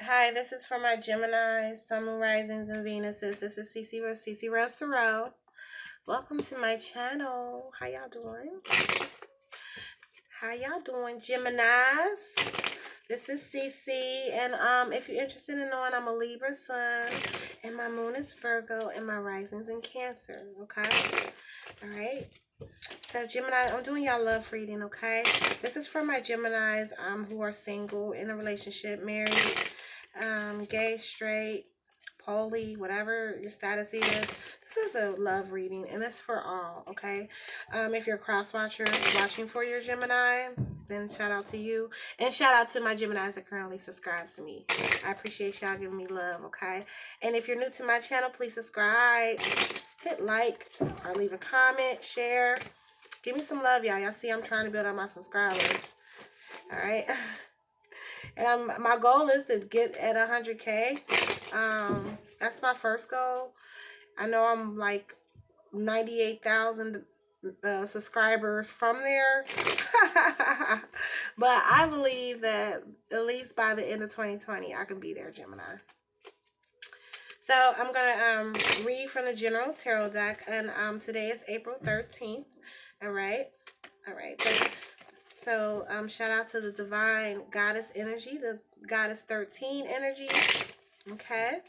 Hi, this is for my Geminis, Sun, Moon, Risings, and Venuses. This is CeCe Rose. Welcome to my channel. How y'all doing? Geminis? This is CeCe, and if you're interested in knowing, I'm a Libra Sun, and my Moon is Virgo, and my Risings in Cancer. Okay, all right. So Gemini, I'm doing y'all love reading. Okay, this is for my Geminis who are single, in a relationship, married, gay, straight, poly, whatever your status is. This is a love reading, and it's for all, okay? If you're a cross watcher watching for your Gemini, then shout out to you. And shout out to my Geminis that currently subscribe to me. I appreciate y'all giving me love, okay? And if you're new to my channel, please subscribe, hit like, or leave a comment, share. Give me some love, y'all. Y'all see I'm trying to build up my subscribers. All right. And my goal is to get at 100K. That's my first goal. I know I'm like 98,000 subscribers from there. But I believe that at least by the end of 2020, I can be there, Gemini. So I'm going to read from the General Tarot deck. And today is April 13th. All right. So shout out to the Divine Goddess energy, the Goddess 13 energy. Okay.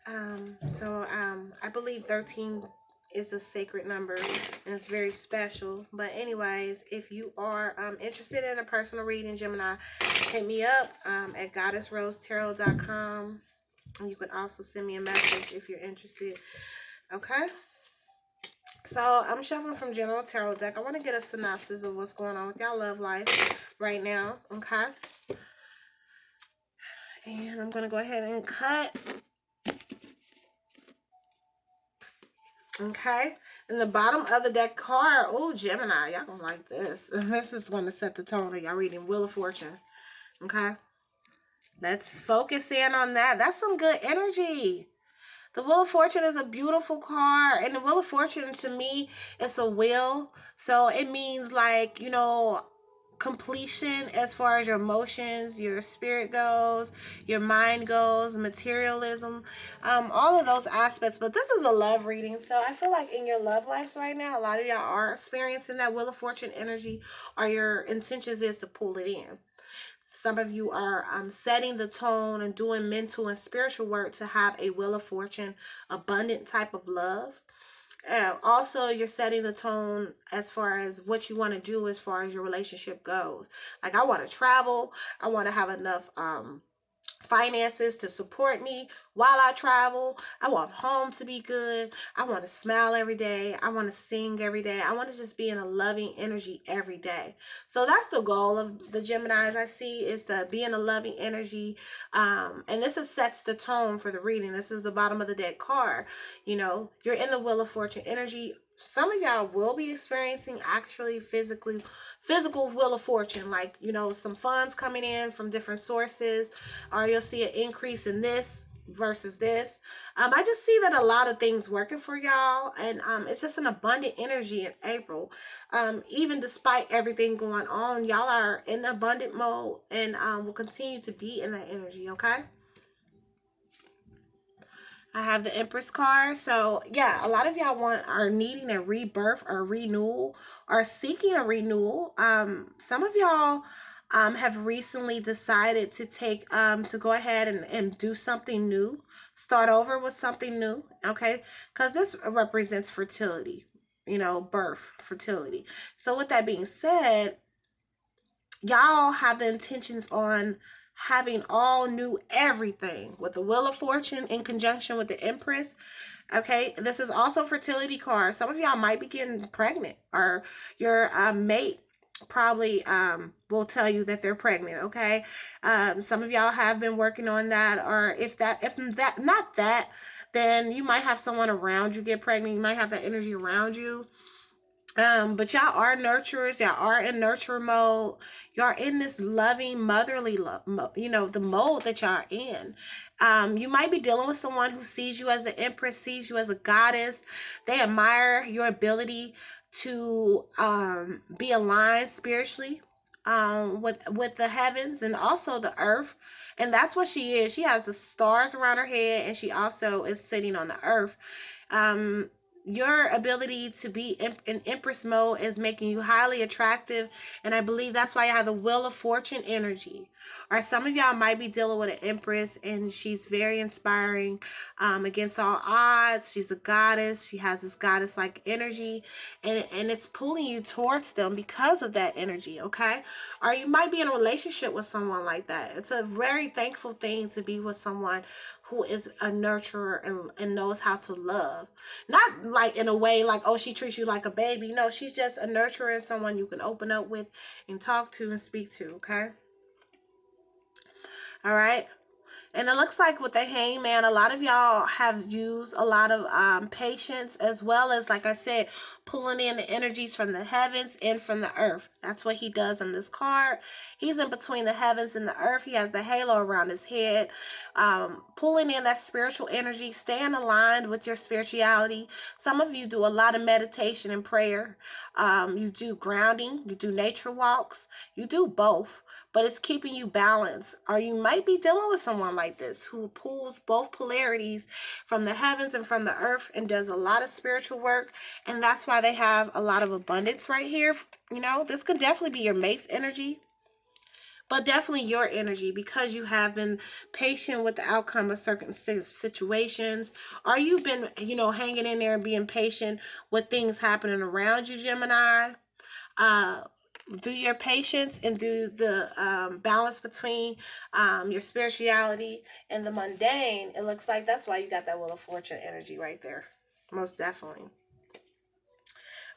I believe 13 is a sacred number, and it's very special. But anyways, if you are interested in a personal reading, Gemini, hit me up at goddessrosetarot.com. And you can also send me a message if you're interested. Okay. So I'm shuffling from General Tarot deck. I want to get a synopsis of what's going on with y'all love life right now. Okay. And I'm going to go ahead and cut. Okay. And the bottom of the deck card. Oh, Gemini. Y'all gonna like this. This is going to set the tone of y'all reading Wheel of Fortune. Okay. Let's focus in on that. That's some good energy. The Wheel of Fortune is a beautiful card. And the Wheel of Fortune, to me, it's a wheel. So it means, like, you know, completion as far as your emotions, your spirit goes, your mind goes, materialism, all of those aspects. But this is a love reading. So I feel like in your love lives right now, a lot of y'all are experiencing that Wheel of Fortune energy, or your intentions is to pull it in. Some of you are setting the tone and doing mental and spiritual work to have a Wheel of Fortune, abundant type of love. Also, you're setting the tone as far as what you want to do as far as your relationship goes. Like, I want to travel. I want to have enough finances to support me while I travel. I want home to be good. I want to smile every day. I want to sing every day. I want to just be in a loving energy every day. So that's the goal of the Geminis I see, is to be in a loving energy. And this sets the tone for the reading. This is the bottom of the deck card. You know, you're in the Wheel of Fortune energy. Some of y'all will be experiencing actually physical Wheel of Fortune, like, you know, some funds coming in from different sources, or you'll see an increase in this versus this. I just see that a lot of things working for y'all, and it's just an abundant energy in April. Even despite everything going on, y'all are in abundant mode, and will continue to be in that energy. Okay. I have the Empress card. So yeah, a lot of y'all are needing a rebirth or renewal, or seeking a renewal. Some of y'all have recently decided to to go ahead and do something new, start over with something new. Okay, because this represents fertility, you know, birth, fertility. So with that being said, y'all have the intentions on having all new everything with the Wheel of Fortune in conjunction with the Empress. Okay, this is also fertility card. Some of y'all might be getting pregnant, or your mate probably will tell you that they're pregnant. Okay, some of y'all have been working on that, or if not that, then you might have someone around you get pregnant. You might have that energy around you. But y'all are nurturers. Y'all are in nurture mode. Y'all in this loving, motherly love, you know, the mode that y'all are in. You might be dealing with someone who sees you as an empress, sees you as a goddess. They admire your ability to be aligned spiritually. with the heavens and also the earth. And that's what she is. She has the stars around her head, and she also is sitting on the earth. um your ability to be in Empress mode is making you highly attractive, and I believe that's why you have the Wheel of Fortune energy. Or some of y'all might be dealing with an Empress, and she's very inspiring, against all odds. She's a goddess. She has this goddess like energy, and it's pulling you towards them because of that energy. Okay, or you might be in a relationship with someone like that. It's a very thankful thing to be with someone who is a nurturer and knows how to love. Not like in a way like, oh, she treats you like a baby. No, she's just a nurturer and someone you can open up with and talk to and speak to, okay? All right. And it looks like with the Hangman, a lot of y'all have used a lot of patience, as well as, like I said, pulling in the energies from the heavens and from the earth. That's what he does on this card. He's in between the heavens and the earth. He has the halo around his head, pulling in that spiritual energy, staying aligned with your spirituality. Some of you do a lot of meditation and prayer. You do grounding. You do nature walks. You do both, but it's keeping you balanced. Or you might be dealing with someone like this who pulls both polarities from the heavens and from the earth and does a lot of spiritual work, and that's why they have a lot of abundance right here. You know, this could definitely be your mate's energy, but definitely your energy, because you have been patient with the outcome of certain situations, or you've been, hanging in there and being patient with things happening around you, Gemini. uh through your patience and through the balance between your spirituality and the mundane, it looks like that's why you got that Wheel of Fortune energy right there. Most definitely.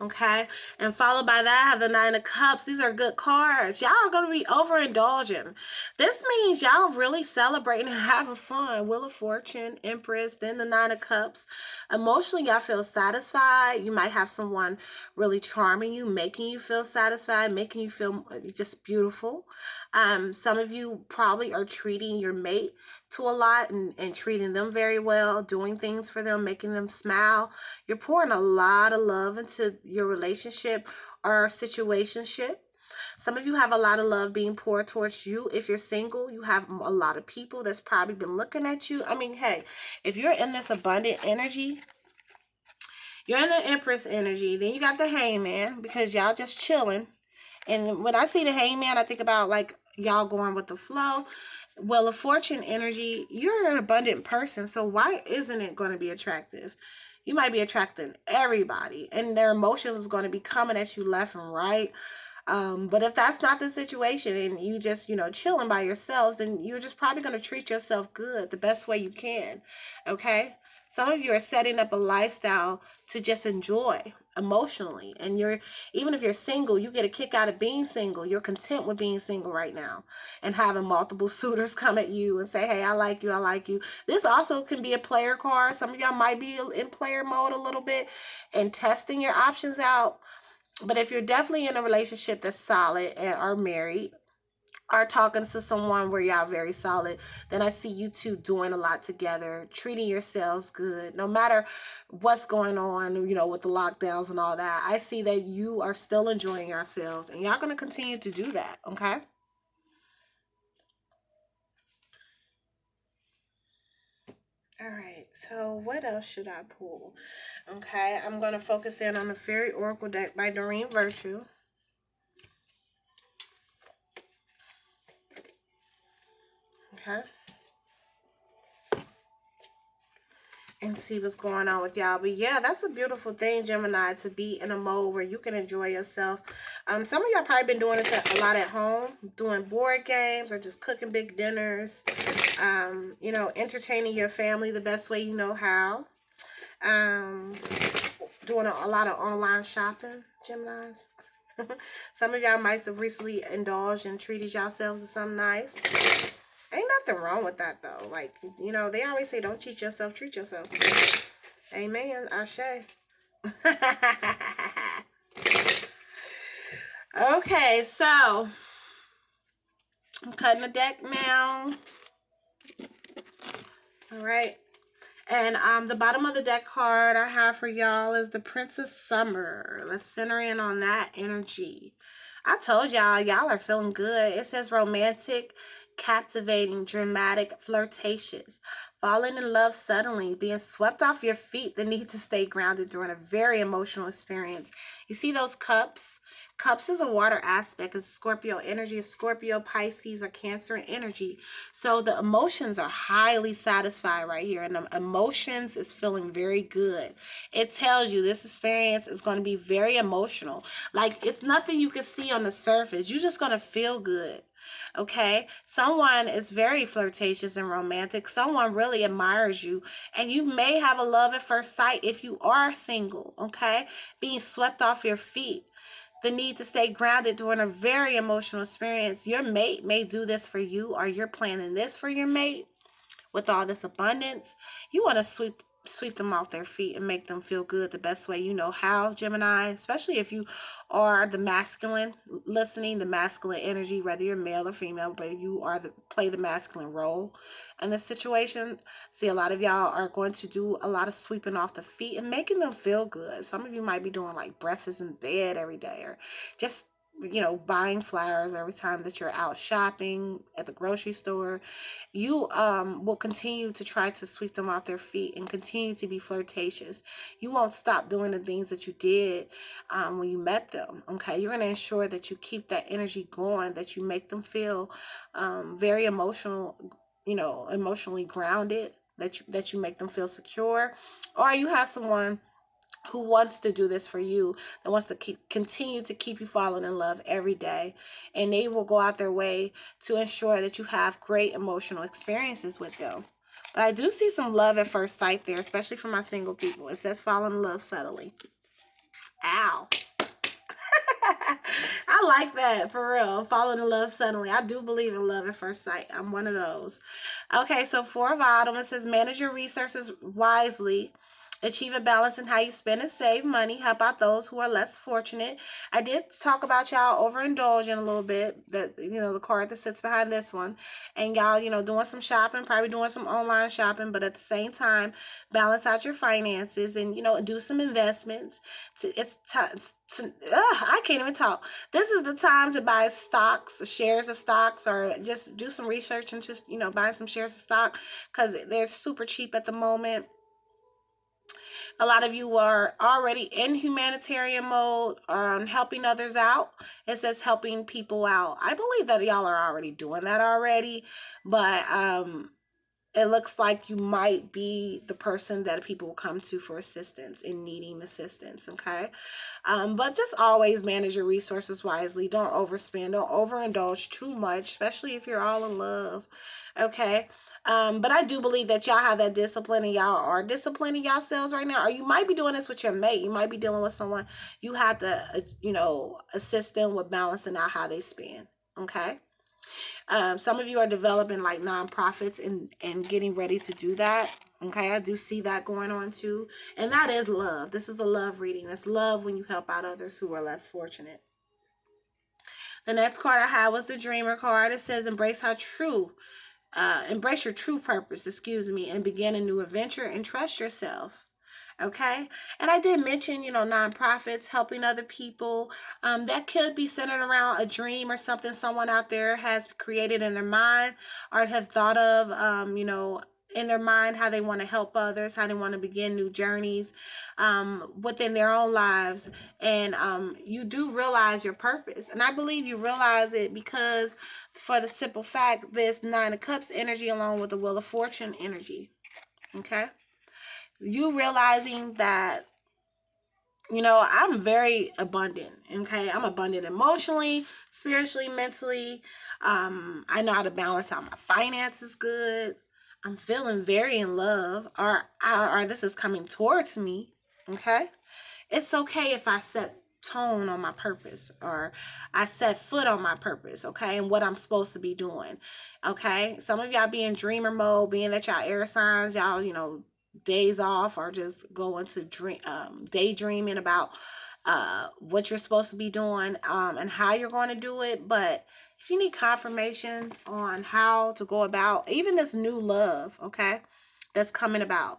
Okay, and followed by that, I have the Nine of Cups. These are good cards. Y'all are going to be overindulging. This means y'all really celebrating and having fun. Wheel of Fortune, Empress, then the Nine of Cups. Emotionally, y'all feel satisfied. You might have someone really charming you, making you feel satisfied, making you feel just beautiful. Some of you probably are treating your mate to a lot and treating them very well, doing things for them, making them smile. You're pouring a lot of love into your relationship or situationship. Some of you have a lot of love being poured towards you. If you're single, you have a lot of people that's probably been looking at you. I mean, hey, if you're in this abundant energy, you're in the Empress energy, then you got the Hangman, because y'all just chilling. And when I see the Hangman, I think about like y'all going with the flow. Well, a Fortune energy, you're an abundant person, so why isn't it going to be attractive? You might be attracting everybody, and their emotions is going to be coming at you left and right. But if that's not the situation and you just, chilling by yourselves, then you're just probably going to treat yourself good the best way you can. Okay? Some of you are setting up a lifestyle to just enjoy emotionally. And even if you're single, you get a kick out of being single. You're content with being single right now and having multiple suitors come at you and say, hey, I like you, I like you. This also can be a player card. Some of y'all might be in player mode a little bit and testing your options out. But if you're definitely in a relationship that's solid and are married, are talking to someone where y'all very solid, then I see you two doing a lot together, treating yourselves good, no matter what's going on, with the lockdowns and all that. I see that you are still enjoying yourselves, and y'all going to continue to do that, okay? All right, so what else should I pull? Okay, I'm going to focus in on the Fairy Oracle deck by Doreen Virtue. Okay. And see what's going on with y'all. But yeah, that's a beautiful thing, Gemini, to be in a mode where you can enjoy yourself. Some of y'all probably been doing this a lot at home, doing board games or just cooking big dinners. Entertaining your family the best way you know how. Doing a lot of online shopping, Geminis. Some of y'all might have recently indulged and treated yourselves to something nice. Ain't nothing wrong with that, though. Like, they always say, don't cheat yourself, treat yourself. Amen. Ashe. Okay, so I'm cutting the deck now. All right. And the bottom of the deck card I have for y'all is the Princess Summer. Let's center in on that energy. I told y'all are feeling good. It says romantic, captivating, dramatic, flirtatious, falling in love suddenly, being swept off your feet, the need to stay grounded during a very emotional experience. You see those cups? Cups is a water aspect. It's Scorpio energy, Scorpio, Pisces, or Cancer energy. So the emotions are highly satisfied right here, and the emotions is feeling very good. It tells you this experience is going to be very emotional. Like, it's nothing you can see on the surface. You're just going to feel good. Okay, someone is very flirtatious and romantic. Someone really admires you, and you may have a love at first sight if you are single. Okay, being swept off your feet, the need to stay grounded during a very emotional experience. Your mate may do this for you, or you're planning this for your mate. With all this abundance, you want to sweep them off their feet and make them feel good the best way you know how, Gemini, especially if you are the masculine, listening, the masculine energy, whether you're male or female, but you are play the masculine role in this situation. See, a lot of y'all are going to do a lot of sweeping off the feet and making them feel good. Some of you might be doing like breakfast in bed every day, or just buying flowers every time that you're out shopping at the grocery store. You will continue to try to sweep them off their feet and continue to be flirtatious. You won't stop doing the things that you did when you met them. Okay, you're going to ensure that you keep that energy going, that you make them feel very emotional, emotionally grounded, that you make them feel secure, or you have someone who wants to do this for you, that wants to continue to keep you falling in love every day, and they will go out their way to ensure that you have great emotional experiences with them. But I do see some love at first sight there, especially for my single people. It says fall in love subtly. Ow. I like that, for real. Falling in love suddenly. I do believe in love at first sight. I'm one of those. Okay, so for Autumn, it says manage your resources wisely. Achieve a balance in how you spend and save money. Help out those who are less fortunate. I did talk about y'all overindulging a little bit. That, the card that sits behind this one. And y'all, doing some shopping, probably doing some online shopping, but at the same time, balance out your finances and, do some investments. It's time. I can't even talk. This is the time to buy stocks, shares of stocks, or just do some research and just, buy some shares of stock, because they're super cheap at the moment. A lot of you are already in humanitarian mode, helping others out. It says helping people out. I believe that y'all are already doing that already, but it looks like you might be the person that people will come to for assistance in needing assistance. Okay, but just always manage your resources wisely. Don't overspend. Don't overindulge too much, especially if you're all in love. Okay. But I do believe that y'all have that discipline, and y'all are disciplining yourselves right now. Or you might be doing this with your mate. You might be dealing with someone. You have to, assist them with balancing out how they spend. Okay. Some of you are developing like nonprofits and getting ready to do that. Okay, I do see that going on too. And that is love. This is a love reading. It's love when you help out others who are less fortunate. The next card I had was the Dreamer card. It says embrace your true purpose, and begin a new adventure and trust yourself. Okay. And I did mention, nonprofits, helping other people. That could be centered around a dream or something someone out there has created in their mind, or have thought of, in their mind, how they want to help others, how they want to begin new journeys within their own lives. And you do realize your purpose. And I believe you realize it because, for the simple fact, this Nine of Cups energy along with the Wheel of Fortune energy. Okay. You realizing that, I'm very abundant. Okay. I'm abundant emotionally, spiritually, mentally. I know how to balance out my finances good. I'm feeling very in love, or this is coming towards me. Okay. It's okay if I set tone on my purpose, or I set foot on my purpose, okay, and what I'm supposed to be doing. Okay. Some of y'all be in dreamer mode, being that y'all air signs, y'all, days off, or just go into daydreaming about what you're supposed to be doing, and how you're going to do it. But if you need confirmation on how to go about even this new love, okay, that's coming about,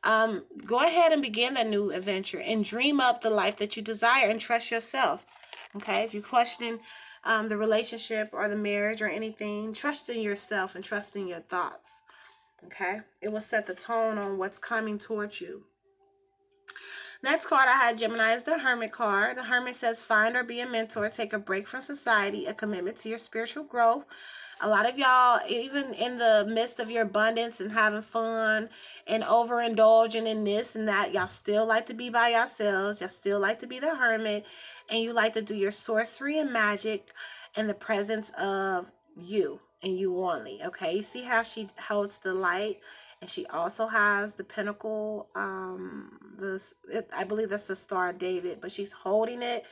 go ahead and begin that new adventure and dream up the life that you desire, and trust yourself. Okay, if you're questioning the relationship or the marriage or anything, trust in yourself and trust in your thoughts. Okay, it will set the tone on what's coming towards you. Next card I had, Gemini, is the Hermit card. The Hermit says, find or be a mentor, take a break from society, a commitment to your spiritual growth. A lot of y'all, even in the midst of your abundance and having fun and overindulging in this and that, y'all still like to be by yourselves. Y'all still like to be the hermit, and you like to do your sorcery and magic in the presence of you and you only. Okay, you see how she holds the light, and she also has the pinnacle. I believe that's the Star of David, but she's holding it.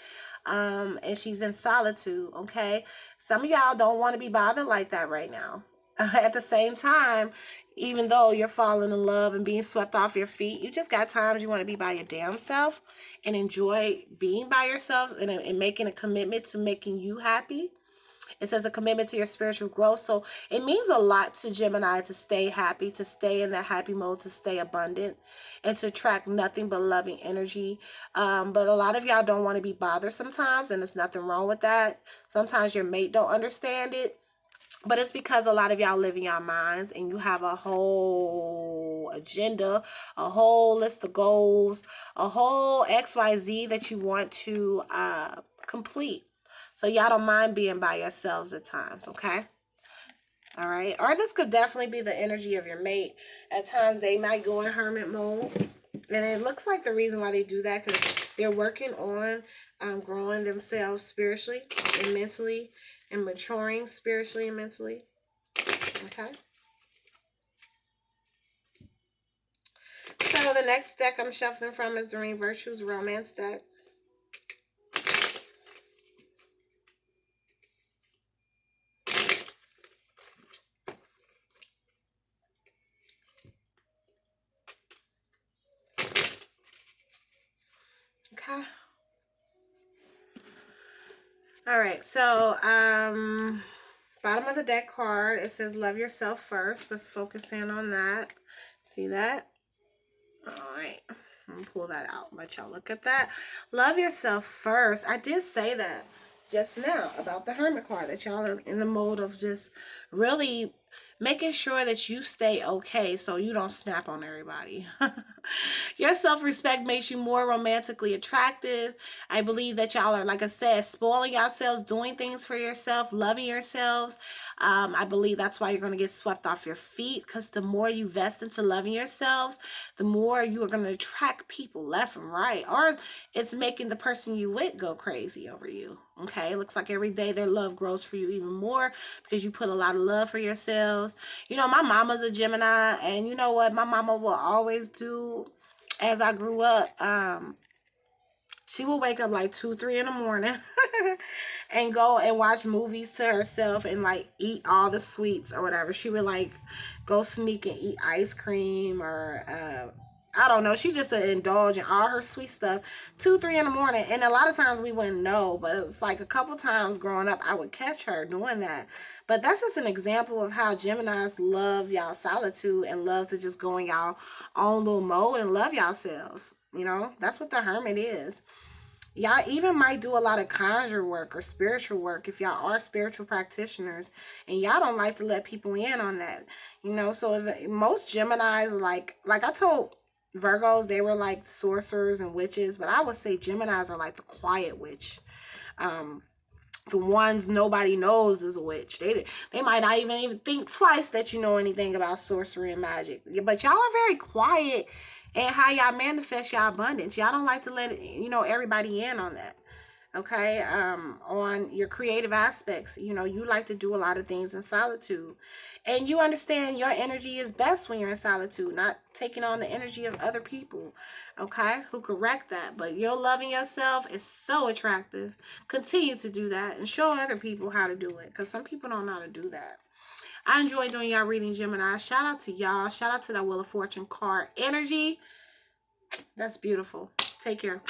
And she's in solitude. Okay, some of y'all don't want to be bothered like that right now. At the same time, even though you're falling in love and being swept off your feet, you just got times you want to be by your damn self and enjoy being by yourself and making a commitment to making you happy. It says a commitment to your spiritual growth. So it means a lot to Gemini to stay happy, to stay in that happy mode, to stay abundant, and to attract nothing but loving energy. But a lot of y'all don't want to be bothered sometimes, and there's nothing wrong with that. Sometimes your mate don't understand it. But it's because a lot of y'all live in your minds and you have a whole agenda, a whole list of goals, a whole XYZ that you want to complete. So y'all don't mind being by yourselves at times, okay? All right. Or this could definitely be the energy of your mate. At times they might go in hermit mode. And it looks like the reason why they do that because they're working on growing themselves spiritually and mentally and maturing spiritually and mentally. Okay. So the next deck I'm shuffling from is the Ring Virtues Romance deck. Okay. All right. So, bottom of the deck card, it says love yourself first. Let's focus in on that. See that? All right. I'm going to pull that out. Let y'all look at that. Love yourself first. I did say that just now about the Hermit card, that y'all are in the mode of just really making sure that you stay okay so you don't snap on everybody. Your self-respect makes you more romantically attractive. I believe that y'all are, like I said, spoiling yourselves, doing things for yourself, loving yourselves. I believe that's why you're going to get swept off your feet, because the more you invest into loving yourselves, the more you are going to attract people left and right. Or it's making the person you with go crazy over you. Okay, it looks like every day their love grows for you even more because you put a lot of love for yourselves. You know, my mama's a Gemini, and you know what my mama will always do as I grew up. She would wake up like 2, 3 in the morning and go and watch movies to herself and like eat all the sweets or whatever. She would like go sneak and eat ice cream or I don't know. She just indulge in all her sweet stuff 2, 3 in the morning. And a lot of times we wouldn't know, but it's like a couple times growing up I would catch her doing that. But that's just an example of how Geminis love y'all solitude and love to just go in y'all own little mode and love yourselves. You know, that's what the Hermit is. Y'all even might do a lot of conjure work or spiritual work if y'all are spiritual practitioners, and y'all don't like to let people in on that. You know, so if most Geminis like I told Virgos, they were like sorcerers and witches, but I would say Geminis are like the quiet witch. The ones nobody knows is a witch. They might not even think twice that you know anything about sorcery and magic. But y'all are very quiet and how y'all manifest y'all abundance. Y'all don't like to let everybody in on that. Okay, on your creative aspects. You know, you like to do a lot of things in solitude, and you understand your energy is best when you're in solitude, not taking on the energy of other people, okay, who correct that. But your loving yourself is so attractive. Continue to do that and show other people how to do it, because some people don't know how to do that. I enjoy doing y'all reading, Gemini. Shout out to y'all. Shout out to that Wheel of Fortune card energy. That's beautiful. Take care.